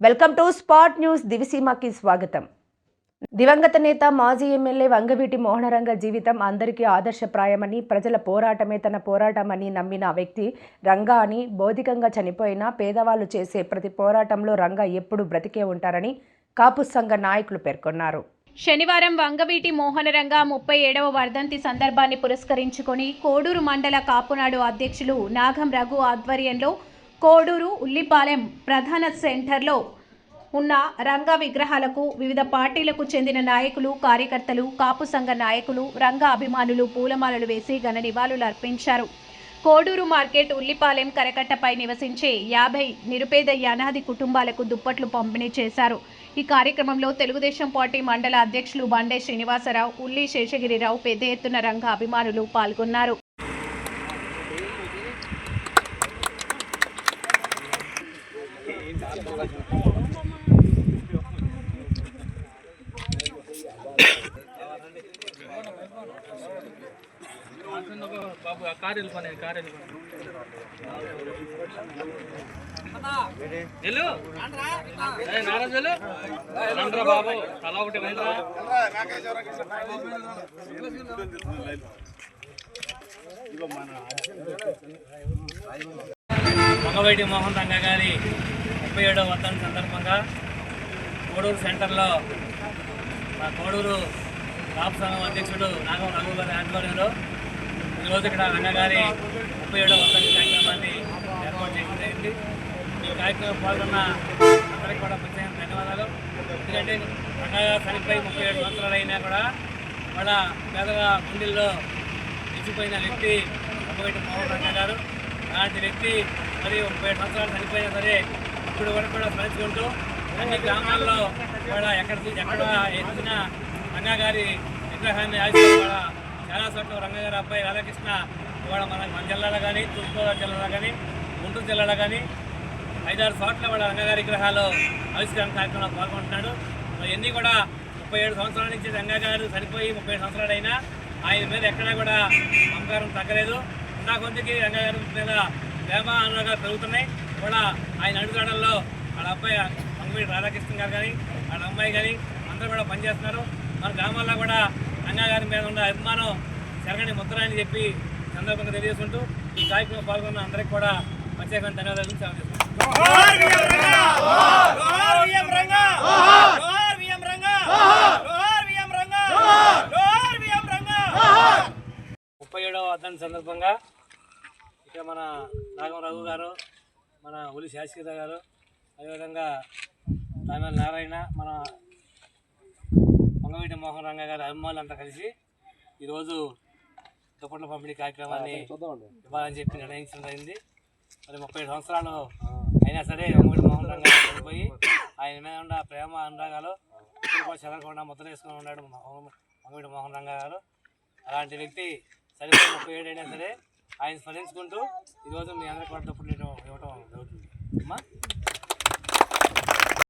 Welcome to spot news. దివిసీమకి స్వాగతం. దివంగత నేత మాజీ ఎమ్మెల్యే వంగవీటి మోహనరంగ జీవితం అందరికీ ఆదర్శప్రాయమని, ప్రజల పోరాటమే తన పోరాటమని నమ్మిన వ్యక్తి రంగా అని, భౌతికంగా చనిపోయినా పేదవాళ్లు చేసే ప్రతి పోరాటంలో రంగా ఎప్పుడూ బ్రతికే ఉంటారని కాపు సంఘ నాయకులు పేర్కొన్నారు. శనివారం వంగవీటి మోహనరంగ 37వ వర్ధంతి సందర్భాన్ని పురస్కరించుకొని కోడూరు మండల కాపునాడు అధ్యక్షులు నాగం రఘు ఆధ్వర్యంలో కోడూరు ఉల్లిపాలెం ప్రధాన సెంటర్లో ఉన్న రంగా విగ్రహాలకు వివిధ పార్టీలకు చెందిన నాయకులు, కార్యకర్తలు, కాపు సంఘ నాయకులు, రంగా అభిమానులు పూలమాలలు వేసి ఘన నివాళులు అర్పించారు. కోడూరు మార్కెట్ ఉల్లిపాలెం కరకట్టపై నివసించే 50 నిరుపేద అనాథ కుటుంబాలకు దుప్పట్లు పంపిణీ చేశారు. ఈ కార్యక్రమంలో తెలుగుదేశం పార్టీ మండల అధ్యక్షులు బండే శ్రీనివాసరావు, ఉల్లి శేషగిరిరావు, పెద్ద ఎత్తున రంగా అభిమానులు పాల్గొన్నారు. వంగవీటి మోహన్ రంగ గారి 37వ వర్ధంతి సందర్భంగా కోడూరు సెంటర్లో మా కోడూరు కాపు సంఘం అధ్యక్షుడు నాగం రఘు గారి ఆధ్వర్యంలో ఈరోజు ఇక్కడ రంగగారి 37వ వర్ధంతి కార్యక్రమాన్ని ఏర్పాటు చేయడం జరిగింది. ఈ కార్యక్రమం పాల్గొన్న అందరికీ కూడా ప్రత్యేక ధన్యవాదాలు. ఎందుకంటే రంగగారు చనిపోయి 37 సంవత్సరాలు అయినా కూడా వాళ్ళ పేదల గుండెల్లో నిలిచిపోయిన వ్యక్తి వంగవీటి మోహన్ రంగ గారు. అలాంటి వ్యక్తి మరి 37 సంవత్సరాలు చనిపోయినా సరే ఇప్పుడు వరకు కూడా స్మరించుకుంటూ అన్ని గ్రామాల్లో కూడా ఎక్కడ ఎత్తిన రంగా గారి విగ్రహాన్ని ఆశిస్తూ కూడా చాలా చోట్ల రంగా గారి అబ్బాయి రాధాకృష్ణ ఇవాళ మన జిల్లాలో కానీ, తూర్పుగోదావరి జిల్లాలో కానీ, గుంటూరు జిల్లాలో కానీ 5-6 చోట్ల వాళ్ళ రంగగారి విగ్రహాలు ఆవిష్కరణ కార్యక్రమంలో పాల్గొంటున్నాడు. ఇవన్నీ కూడా 37 సంవత్సరాల నుంచి రంగా గారు చనిపోయి 37 సంవత్సరాలు అయినా ఆయన మీద ఎక్కడా కూడా మమకారం తగ్గలేదు. నా కొంతకి రంగా గారి మీద ప్రేమ అనురాగాలు పెరుగుతున్నాయి. కూడా ఆయన అడుగుదాడల్లో వాళ్ళ అబ్బాయి వంగవీటి రాధాకృష్ణ గారు కానీ, వాళ్ళ అమ్మాయి కానీ అందరూ కూడా పనిచేస్తున్నారు. మన గ్రామాల్లో కూడా రంగా గారి మీద ఉన్న అభిమానం జరగని ముద్ర అని చెప్పి సందర్భంగా తెలియజేసుకుంటూ ఈ కార్యక్రమం పాల్గొన్న అందరికీ కూడా ప్రత్యేకమైన ధన్యవాదాలు తెలియజేస్తున్నాను. 37వ వర్ధంతి సందర్భంగా ఇక్కడ మన నాగం రఘు గారు, మన ఉల్లి శేషగిరి గారు, అదేవిధంగా తామేల నారాయణ, మన వంగవీటి మోహన్ రంగ గారి అభిమానులంతా కలిసి ఈరోజు దుప్పట్ల పంపిణీ కార్యక్రమాన్ని ఇవ్వాలని చెప్పి నిర్ణయించడం జరిగింది. మరి 37 సంవత్సరాలు అయినా సరే వంగవీటి మోహన్ రంగ గారు చనిపోయి ఆయన మీద ఉన్న ప్రేమ అనురాగాలు ఇప్పుడు కూడా చెదరకుండా ముద్ర వేసుకుని ఉన్నాడు వంగవీటి మోహన్ రంగ గారు. అలాంటి వ్యక్తి చనిపోయి 37 అయినా సరే ఆయన స్మరించుకుంటూ ఈరోజు మీ అందరికీ కూడా దుప్పట్లు ఇవ్వటం జరుగుతుంది.